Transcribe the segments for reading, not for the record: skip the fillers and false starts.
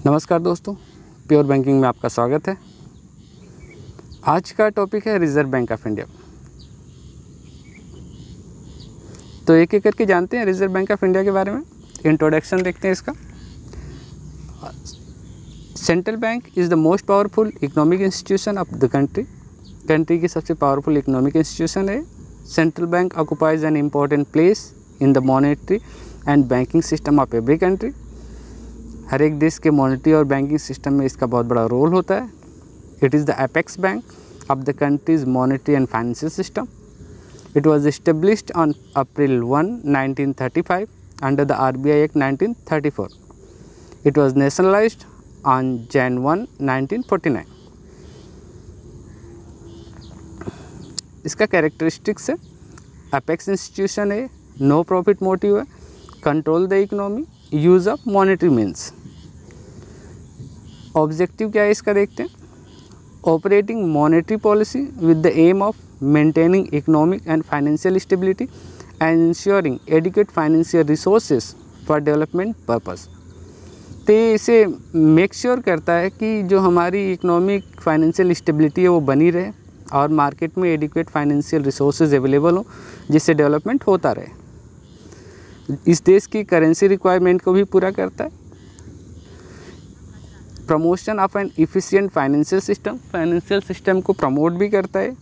नमस्कार दोस्तों, pure banking में आपका स्वागत है। आज का टॉपिक है रिज़र्व बैंक ऑफ इंडिया। तो एक एक करके जानते हैं रिज़र्व बैंक ऑफ इंडिया के बारे में। इंट्रोडक्शन देखते हैं इसका। Central bank is the most powerful economic institution of the country की सबसे पावरफुल इकोनॉमिक इंस्टीट्यूशन है। Central bank occupies an important place in the monetary and banking system of every country. हर एक देश के मॉनेटरी और बैंकिंग सिस्टम में इसका बहुत बड़ा रोल होता है। It is the apex bank of the country's monetary and financial system. It was established on April 1, 1935 under the RBI act 1934. It was nationalised on Jan 1, 1949. इसका कैरेक्टरिस्टिक्स है, apex institution है, no profit motive है, control the economy, use of monetary means. Objective क्या है इसका देखते हैं। Operating monetary policy with the aim of maintaining economic and financial stability and ensuring adequate financial resources for development purpose. तो ये इसे make sure करता है कि जो हमारी इकोनॉमिक फाइनेंशियल स्टेबिलिटी है वो बनी रहे और मार्केट में एडिक्वेट फाइनेंशियल रिसोर्सेज अवेलेबल हो जिससे डेवलपमेंट होता रहे। इस देश की करेंसी रिक्वायरमेंट को भी पूरा करता है। Promotion of an efficient financial system को प्रमोट भी करता है।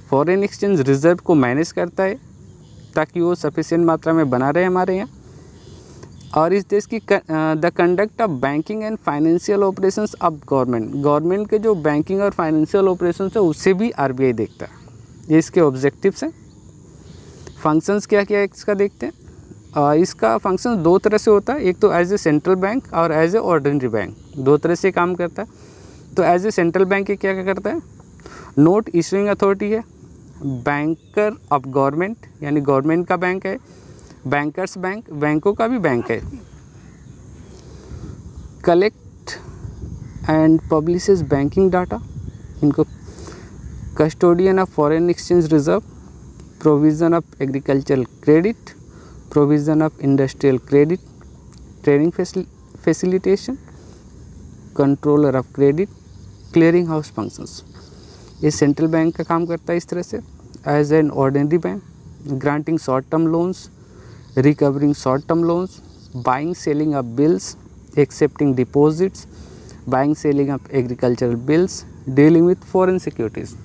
फॉरेन एक्सचेंज रिजर्व को मैनेज करता है ताकि वो सफिशिएंट मात्रा में बना रहे हमारे यहाँ। और इस देश की the conduct of banking and financial operations of government के जो बैंकिंग और फाइनेंशियल ऑपरेशंस है उससे भी RBI देखता है। ये इसके ऑब्जेक्टिव्स हैं। फंक्शंस क्या क्या है इसका देखते हैं। इसका फंक्शन दो तरह से होता है, एक तो एज ए सेंट्रल बैंक और एज ए ऑर्डिनरी बैंक, दो तरह से काम करता है। तो एज ए सेंट्रल बैंक क्या क्या करता है, नोट इशूइंग अथॉरिटी है, बैंकर ऑफ गवर्नमेंट यानी गवर्नमेंट का बैंक है, बैंकर्स बैंक बैंकों का भी बैंक है, collect and publishes banking data, इनको custodian of foreign exchange reserve, provision of agricultural credit, provision of industrial credit, trading facilitation, controller of credit, clearing house functions. ये central bank का काम करता है इस तरह से। As an ordinary bank, granting short term loans, recovering short term loans, buying selling of bills, accepting deposits, buying selling of agricultural bills, dealing with foreign securities,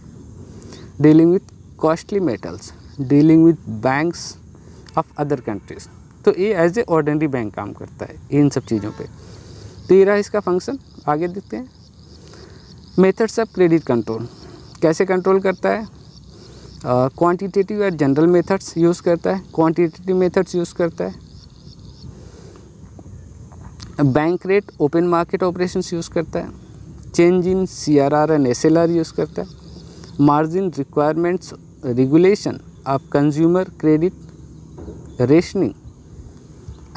dealing with costly metals, dealing with banks of other countries. तो ये as a ordinary bank काम करता है इन सब चीज़ों पे। तो ये रहा इसका फंक्शन। आगे देखते हैं मेथड्स ऑफ क्रेडिट कंट्रोल, कैसे कंट्रोल करता है। क्वांटिटेटिव और जनरल मेथड्स यूज़ करता है, क्वांटिटेटिव मेथड्स यूज़ करता है, bank rate open market operations use करता है, change in CRR and SLR use करता है, margin requirements regulation of consumer credit, rationing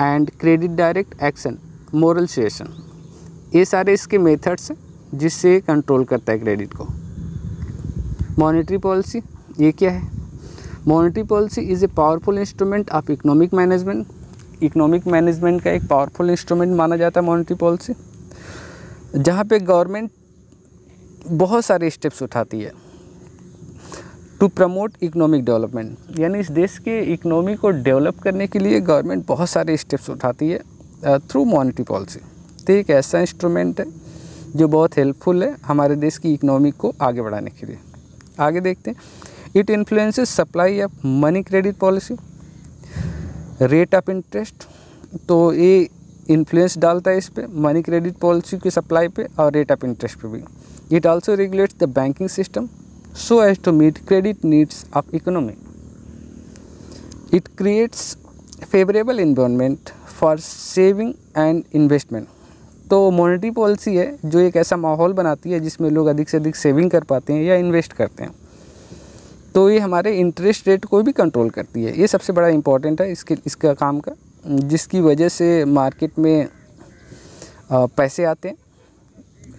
and credit direct action, moral suasion. ये सारे इसके मेथड्स हैं जिससे कंट्रोल करता है क्रेडिट को। मॉनेटरी पॉलिसी ये क्या है। Monetary policy is a powerful instrument of economic management. Economic management का एक पावरफुल इंस्ट्रूमेंट माना जाता है मॉनेटरी पॉलिसी, जहाँ पे गवर्नमेंट बहुत सारे स्टेप्स उठाती है टू प्रमोट इकोनॉमिक डेवलपमेंट। यानी इस देश के इकोनॉमी को डेवलप करने के लिए गवर्नमेंट बहुत सारे स्टेप्स उठाती है थ्रू मॉनेटरी पॉलिसी। तो एक ऐसा इंस्ट्रूमेंट है जो बहुत हेल्पफुल है हमारे देश की इकोनॉमी को आगे बढ़ाने के लिए। आगे देखते हैं। It influences supply of money credit policy, rate of interest. तो ये इन्फ्लुएंस डालता है इस पर, मनी क्रेडिट पॉलिसी की सप्लाई पे और रेट ऑफ इंटरेस्ट पे भी। It also regulates the banking system so as to meet credit needs of economy. It creates favorable environment for saving and investment. तो मॉनेटरी पॉलिसी है जो एक ऐसा माहौल बनाती है जिसमें लोग अधिक से अधिक सेविंग कर पाते हैं या इन्वेस्ट करते हैं। तो ये हमारे इंटरेस्ट रेट को भी कंट्रोल करती है। ये सबसे बड़ा इम्पॉर्टेंट है इसका काम का, जिसकी वजह से मार्केट में पैसे आते हैं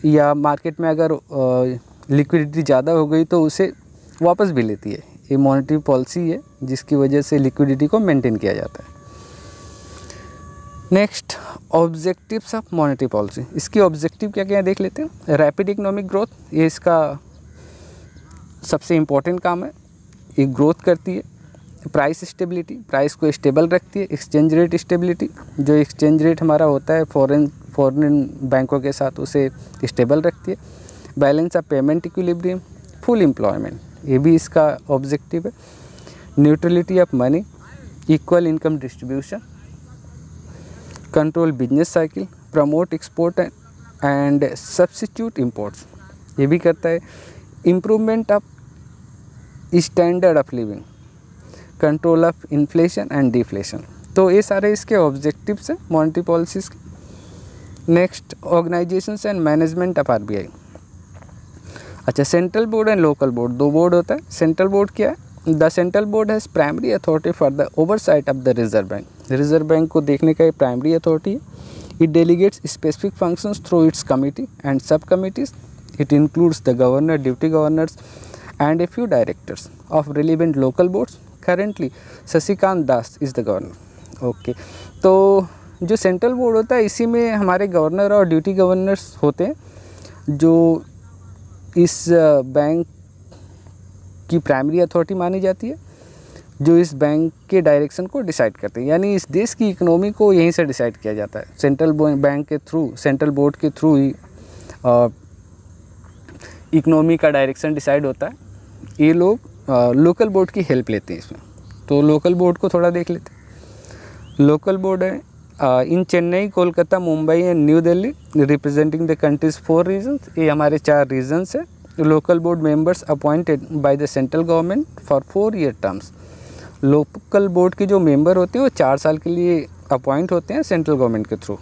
या मार्केट में अगर लिक्विडिटी ज़्यादा हो गई तो उसे वापस भी लेती है। ये मॉनेटरी पॉलिसी है जिसकी वजह से लिक्विडिटी को मेंटेन किया जाता है। Next, objectives of monetary policy. इसकी ऑब्जेक्टिव क्या क्या है देख लेते हैं। रैपिड इकोनॉमिक ग्रोथ, ये इसका सबसे इम्पोर्टेंट काम है, ये ग्रोथ करती है। प्राइस स्टेबिलिटी, प्राइस को स्टेबल रखती है। एक्सचेंज रेट स्टेबिलिटी, जो एक्सचेंज रेट हमारा होता है फॉरेन बैंकों के साथ, उसे स्टेबल रखती है। Balance of payment equilibrium, full employment, ये भी इसका ऑब्जेक्टिव है। Neutrality of money, equal income distribution, control business cycle, promote export and substitute imports, ये भी करता है। Improvement of standard of living, control of inflation and deflation. तो ये सारे इसके ऑब्जेक्टिव्स हैं मॉनेटरी पॉलिसीज़ के। Next, organisations and management of RBI. अच्छा, central board and local board, दो बोर्ड होता है। सेंट्रल बोर्ड क्या है? The central board has primary authority for the oversight of the reserve bank. Reserve bank को देखने का ये प्राइमरी अथॉरिटी है। It delegates specific functions through its committee and sub committees. It includes the governor, deputy governors and a few directors of relevant local boards. Currently Shashikant Das is the governor. Okay, तो जो central board होता है इसी में हमारे governor और duty governors होते हैं, जो इस बैंक की प्राइमरी अथॉरिटी मानी जाती है, जो इस बैंक के डायरेक्शन को डिसाइड करते हैं। यानी इस देश की इकोनॉमी को यहीं से डिसाइड किया जाता है। सेंट्रल बैंक के थ्रू, सेंट्रल बोर्ड के थ्रू ही इकोनॉमी का डायरेक्शन डिसाइड होता है। ये लोग लोकल बोर्ड की हेल्प लेते हैं इसमें। तो लोकल बोर्ड को थोड़ा देख लेते हैं। लोकल बोर्ड है in Chennai, Kolkata, Mumbai and New Delhi, representing the countries 4 regions. ये हमारे 4 रीजन्स है। Local board members appointed by the central government for 4 year terms. Local board के जो मेंबर होते हैं वो 4 साल के लिए अपॉइंट होते हैं सेंट्रल गवर्नमेंट के through.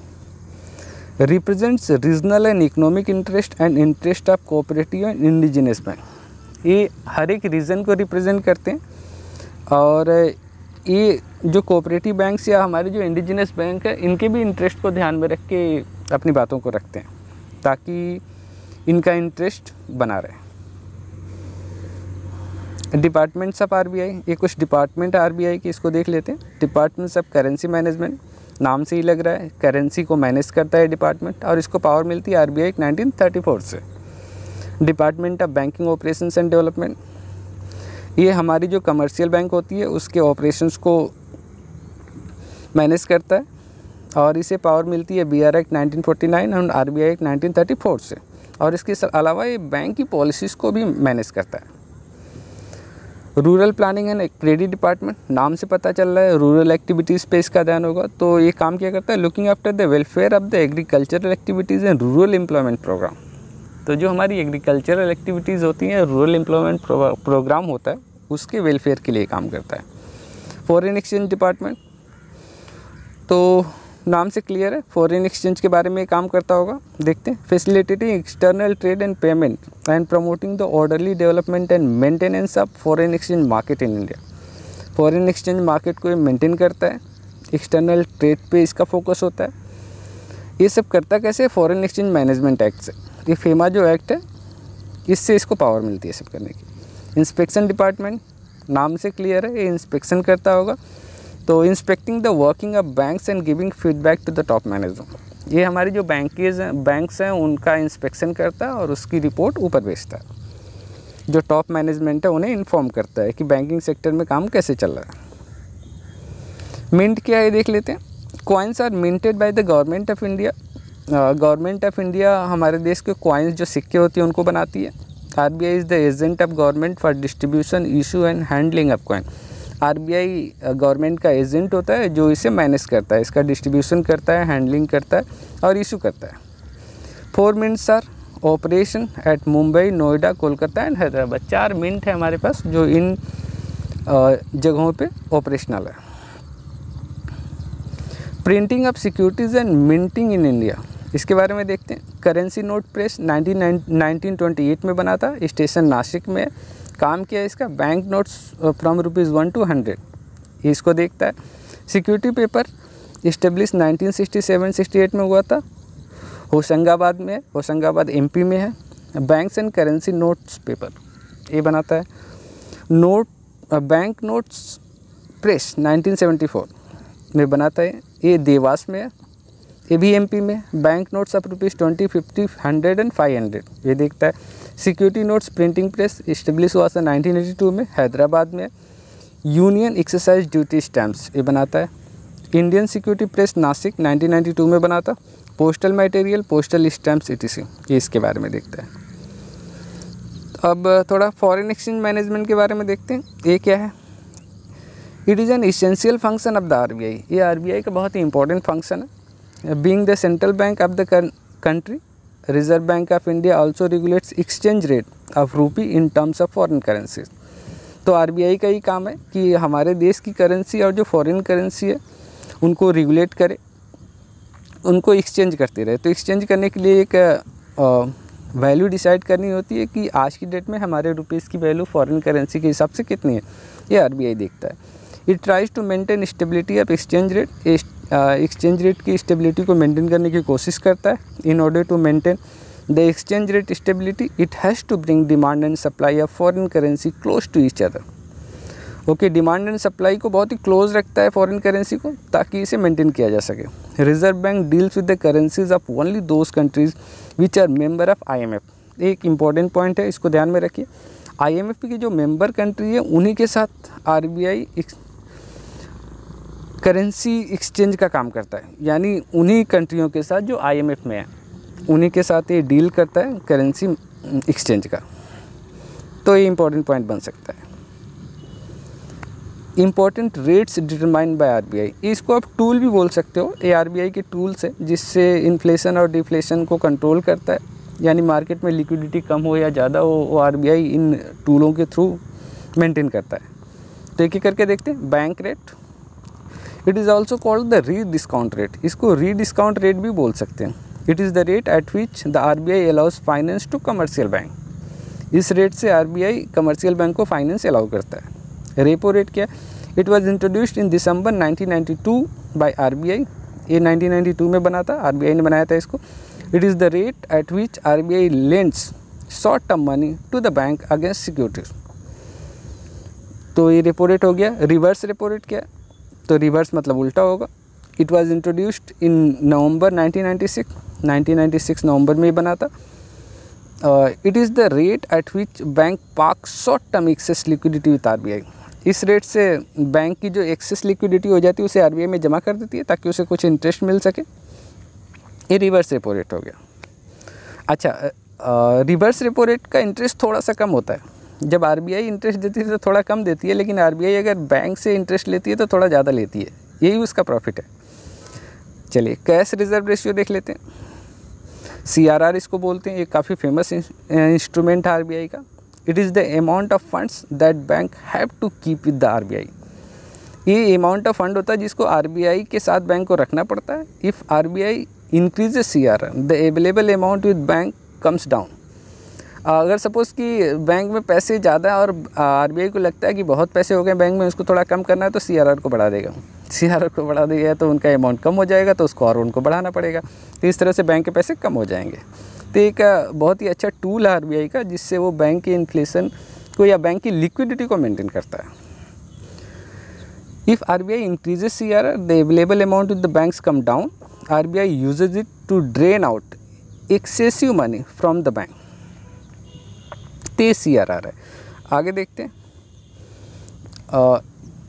Represents regional and economic interest and interest of cooperative and indigenous bank. ये हर एक रीजन को रिप्रेजेंट करते हैं, और ये जो कोऑपरेटिव बैंक्स या हमारे जो इंडिजिनस बैंक है, इनके भी इंटरेस्ट को ध्यान में रख के अपनी बातों को रखते हैं, ताकि इनका इंटरेस्ट बना रहे। डिपार्टमेंट्स ऑफ आरबीआई, ये कुछ डिपार्टमेंट आरबीआई की, इसको देख लेते हैं। डिपार्टमेंट्स ऑफ करेंसी मैनेजमेंट, नाम से ही लग रहा है करेंसी को मैनेज करता है डिपार्टमेंट, और इसको पावर मिलती है आरबीआई 1934 से। Department of banking operations and development, ये हमारी जो कमर्शियल बैंक होती है उसके ऑपरेशंस को मैनेज करता है, और इसे पावर मिलती है बीआर एक्ट 1949 और आरबीआई एक्ट 1934 से। और इसके अलावा ये बैंक की पॉलिसीज़ को भी मैनेज करता है। Rural planning and credit department, नाम से पता चल रहा है रूरल एक्टिविटीज़ पे इसका ध्यान होगा। तो ये काम क्या करता है? Looking after the welfare of the agricultural activities and rural employment programme. तो जो हमारी एग्रीकल्चरल एक्टिविटीज़ होती हैं, रूरल एम्प्लॉयमेंट प्रोग्राम होता है, उसके वेलफेयर के लिए काम करता है। फॉरेन एक्सचेंज डिपार्टमेंट, तो नाम से क्लियर है, फॉरेन एक्सचेंज के बारे में काम करता होगा। देखते हैं। Facilitating external trade and payment and promoting the orderly development and maintenance of foreign exchange market in India. Foreign exchange market को ये मेंटेन करता है, एक्सटर्नल ट्रेड पे इसका फोकस होता है। ये सब करता कैसे? फॉरेन एक्सचेंज मैनेजमेंट एक्ट से। ये फेमा जो एक्ट है, इससे इसको पावर मिलती है सब करने की। इंस्पेक्शन डिपार्टमेंट, नाम से क्लियर है, ये इंस्पेक्शन करता होगा। तो inspecting the working of banks and giving feedback to the top manager, ये हमारी जो बैंक्स हैं उनका इंस्पेक्शन करता है और उसकी रिपोर्ट ऊपर भेजता है। जो टॉप मैनेजमेंट है उन्हें इन्फॉर्म करता है कि बैंकिंग सेक्टर में काम कैसे चल रहा है। मिंट क्या है देख लेते हैं। Coins are minted by the government of India. Government of India हमारे देश के कॉइन्स जो सिक्के होती हैं उनको बनाती है। RBI is the agent of government for distribution, issue and handling of coin. RBI government का एजेंट होता है जो इसे मैनेज करता है, इसका डिस्ट्रीब्यूशन करता है, हैंडलिंग करता है और इशू करता है। 4 mints are operation at Mumbai, Noida, Kolkata and Hyderabad. 4 mint है हमारे पास जो इन जगहों पे ऑपरेशनल है। Printing of securities and minting in India, इसके बारे में देखते हैं। करेंसी नोट प्रेस 1928 में बना था, स्टेशन नासिक में। काम किया इसका बैंक नोट्स फ्रॉम ₹1 to 100, इसको देखता है। सिक्योरिटी पेपर इस्टेब्लिश 1967-68 में हुआ था, होशंगाबाद में, होशंगाबाद एमपी में है। Banks and currency notes paper ये बनाता है। बैंक नोट्स प्रेस 1974 में बनाता है, ये देवास में है। ABMP में bank notes of rupees 20, 50, 100 and 500 ये देखता है। Security notes printing press establish हुआ था 1982 में हैदराबाद में। यूनियन एक्सरसाइज ड्यूटी स्टैम्प्स ये बनाता है। इंडियन सिक्योरिटी प्रेस नासिक 1992 में बना था। Postal material, postal stamps etc ये इसके बारे में देखता है। अब थोड़ा फॉरेन एक्सचेंज मैनेजमेंट के बारे में देखते हैं। ये क्या है? It is an essential function of the RBI। ये RBI का बहुत ही इंपॉर्टेंट फंक्शन है। Being the central bank of the country, reserve bank of India also regulates exchange rate of रूपी in terms of foreign currencies. तो RBI का ही काम है कि हमारे देश की करेंसी और जो फॉरेन करेंसी है उनको रेगुलेट करे, उनको एक्सचेंज करते रहे। तो एक्सचेंज करने के लिए एक वैल्यू डिसाइड करनी होती है कि आज की डेट में हमारे रुपीज़ की वैल्यू फॉरेन करेंसी के हिसाब से कितनी है, ये RBI देखता है। It tries to maintain stability of exchange rate. Exchange rate की स्टेबिलिटी को मेंटेन करने की कोशिश करता है। In order to maintain the exchange rate stability it has to bring demand and supply of foreign currency close to each other. Okay, demand and supply को बहुत ही close रखता है फॉरेन करेंसी को, ताकि इसे मेंटेन किया जा सके। Reserve bank deals with the currencies of only those countries which are member of IMF। एक इम्पॉर्टेंट पॉइंट है, इसको ध्यान में रखिए। IMF की जो मेंबर कंट्री है उन्हीं के साथ RBI करेंसी एक्सचेंज का काम करता है, यानी उन्हीं कंट्रियों के साथ जो IMF में है उन्हीं के साथ ये डील करता है करेंसी एक्सचेंज का। तो ये इम्पॉर्टेंट पॉइंट बन सकता है। Important rates determined by RBI, इसको आप टूल भी बोल सकते हो। ये RBI के टूल्स है जिससे इन्फ्लेशन और डिफ्लेशन को कंट्रोल करता है, यानी मार्केट में लिक्विडिटी कम हो या ज़्यादा हो वो RBI इन टूलों के थ्रू मेंटेन करता है। तो एक एक करके देखते हैं। Bank rate, it is also called the re discount rate. इसको री डिस्काउंट रेट भी बोल सकते हैं। It is the rate at which the RBI allows finance to commercial bank. इस रेट से RBI कमर्शियल बैंक को फाइनेंस अलाउ करता है। रेपो रेट क्या है? It was introduced in December 1992 by RBI। ये 1992 में बना था, RBI ने बनाया था इसको। It is the rate at which RBI lends short term money to the bank against securities. तो ये रेपो रेट हो गया। रिवर्स रेपो रेट क्या है? तो रिवर्स मतलब उल्टा होगा। इट वॉज इंट्रोड्यूस्ड इन नवंबर 1996 नवंबर में ही बना था। It is the rate at which bank park short term access liquidity with RBI। इस रेट से बैंक की जो एक्सेस लिक्विडिटी हो जाती है उसे RBI में जमा कर देती है ताकि उसे कुछ इंटरेस्ट मिल सके। ये रिवर्स रेपो रेट हो गया। अच्छा, रिवर्स रेपो रेट का इंटरेस्ट थोड़ा सा कम होता है। जब RBI इंटरेस्ट देती है तो थोड़ा कम देती है, लेकिन RBI अगर बैंक से इंटरेस्ट लेती है तो थोड़ा ज़्यादा लेती है, यही उसका प्रॉफिट है। चलिए, कैश रिजर्व रेशियो देख लेते हैं। CRR इसको बोलते हैं। ये काफ़ी फेमस इंस्ट्रूमेंट है RBI का। It is the amount of funds that bank have to keep with the RBI। ये अमाउंट ऑफ फंड होता है जिसको RBI के साथ बैंक को रखना पड़ता है। If RBI increases CRR the available amount with bank comes down. अगर सपोज़ कि बैंक में पैसे ज़्यादा और RBI को लगता है कि बहुत पैसे हो गए बैंक में, उसको थोड़ा कम करना है, तो CRR को बढ़ा देगा। CRR को बढ़ा देगा तो उनका अमाउंट कम हो जाएगा, तो उसको और उनको बढ़ाना पड़ेगा। तो इस तरह से बैंक के पैसे कम हो जाएंगे। तो एक बहुत ही अच्छा टूल है RBI का, जिससे वो बैंक के इन्फ्लेशन को या बैंक की लिक्विडिटी को मेंटेन करता है। If RBI increases CRR the available amount with the banks come down, RBI uses it to drain out excessive money from the bank. ते CRR है। आगे देखते हैं।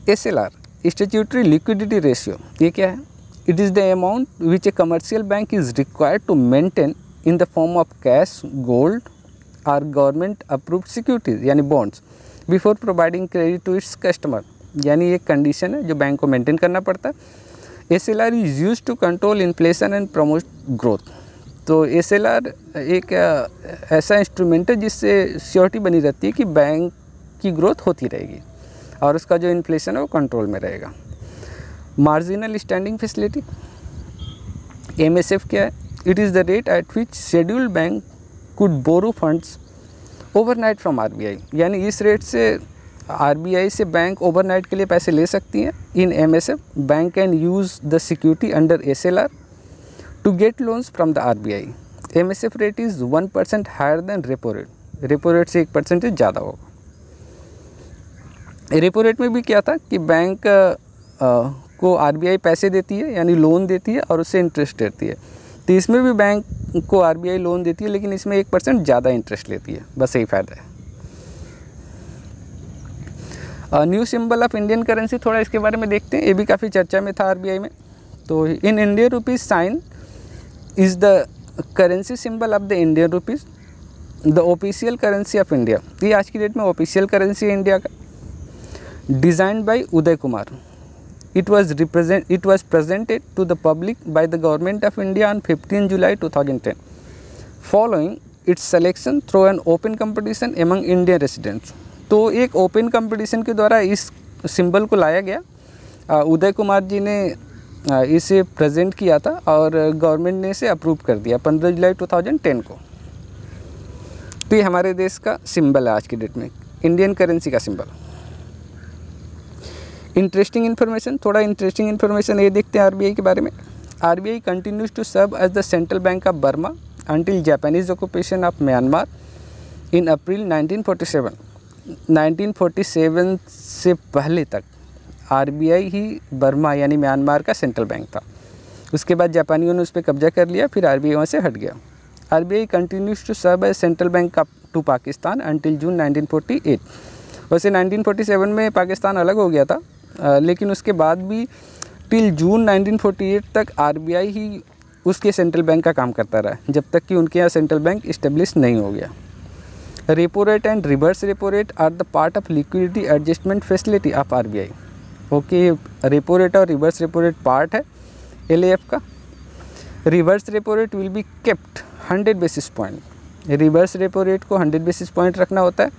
SLR स्टैट्यूटरी लिक्विडिटी रेशियो, ये क्या है? It is the amount which a commercial bank is required to maintain in the form of cash, gold और government approved securities यानी bonds before providing credit to its customer. यानी एक condition है जो bank को मेंटेन करना पड़ता है। SLR is use to control inflation and promote growth. तो SLR एक ऐसा इंस्ट्रूमेंट है जिससे श्योरिटी बनी रहती है कि बैंक की ग्रोथ होती रहेगी और उसका जो इन्फ्लेशन है वो कंट्रोल में रहेगा। मार्जिनल स्टैंडिंग फैसिलिटी MSF क्या है? It is the rate at which scheduled bank could borrow funds overnight from RBI। यानी इस रेट से RBI से बैंक ओवरनाइट के लिए पैसे ले सकती हैं। इन MSF bank can use the security under SLR to get loans from the RBI. MSF rate is 1% higher than repo rate. Repo rate से 1% ज़्यादा होगा। रेपो रेट में भी क्या था कि बैंक को आरबीआई पैसे देती है यानी लोन देती है और उससे इंटरेस्ट देती है। तो इसमें भी बैंक को आरबीआई लोन देती है, लेकिन इसमें 1% ज़्यादा इंटरेस्ट लेती है, बस यही फ़ायदा है। New symbol of Indian currency, थोड़ा इसके बारे में देखते हैं, ये भी काफ़ी चर्चा में था आरबीआई में। तो in Indian rupees sign is the currency symbol of the Indian rupees, the official currency of India. ये आज की डेट में ऑफिशियल करेंसी है इंडिया का। Designed by Uday Kumar. It was presented to the public by the Government of India on 15 July 2010, following its selection through an open competition among Indian residents। तो एक open competition के द्वारा इस symbol को लाया गया। उदय कुमार जी ने इसे प्रेजेंट किया था और गवर्नमेंट ने इसे अप्रूव कर दिया 15 जुलाई 2010 को। तो ये हमारे देश का सिंबल है आज की डेट में, इंडियन करेंसी का सिंबल। इंटरेस्टिंग इन्फॉर्मेशन, थोड़ा इंटरेस्टिंग इन्फॉर्मेशन ये देखते हैं आरबीआई के बारे में। RBI continues to serve as the central bank of Burma until Japanese occupation of Myanmar in April 1947। 1947 से पहले तक आरबीआई ही बर्मा यानी म्यांमार का सेंट्रल बैंक था। उसके बाद जापानियों ने उस पर कब्जा कर लिया, फिर आरबीआई वहाँ से हट गया। RBI continues to serve as central bank of to Pakistan until June 1948। वैसे 1947 में पाकिस्तान अलग हो गया था, लेकिन उसके बाद भी टिल जून 1948 तक आरबीआई ही उसके सेंट्रल बैंक का काम करता रहा, जब तक कि उनके यहाँ सेंट्रल बैंक इस्टेब्लिश नहीं हो गया। Repo rate and reverse repo rate are the part of liquidity adjustment facility of RBI. Okay, repo rate और रिवर्स रेपो रेट पार्ट है एलएएफ का। Reverse repo rate will be kept 100 basis point. Reverse repo rate को 100 basis point रखना होता है,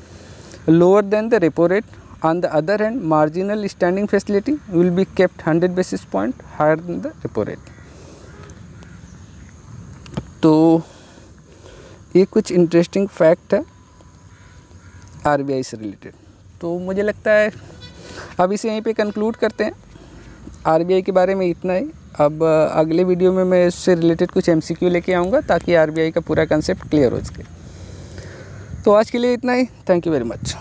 lower than the repo rate. On the other hand, marginal standing facility will be kept 100 basis point higher than the repo rate। तो ये कुछ interesting fact है RBI से related. तो मुझे लगता है अब इसे यहीं पे कंक्लूड करते हैं। आरबीआई के बारे में इतना ही। अब अगले वीडियो में मैं इससे रिलेटेड कुछ एमसीक्यू लेके आऊँगा ताकि आरबीआई का पूरा कंसेप्ट क्लियर हो सके। तो आज के लिए इतना ही। Thank you very much.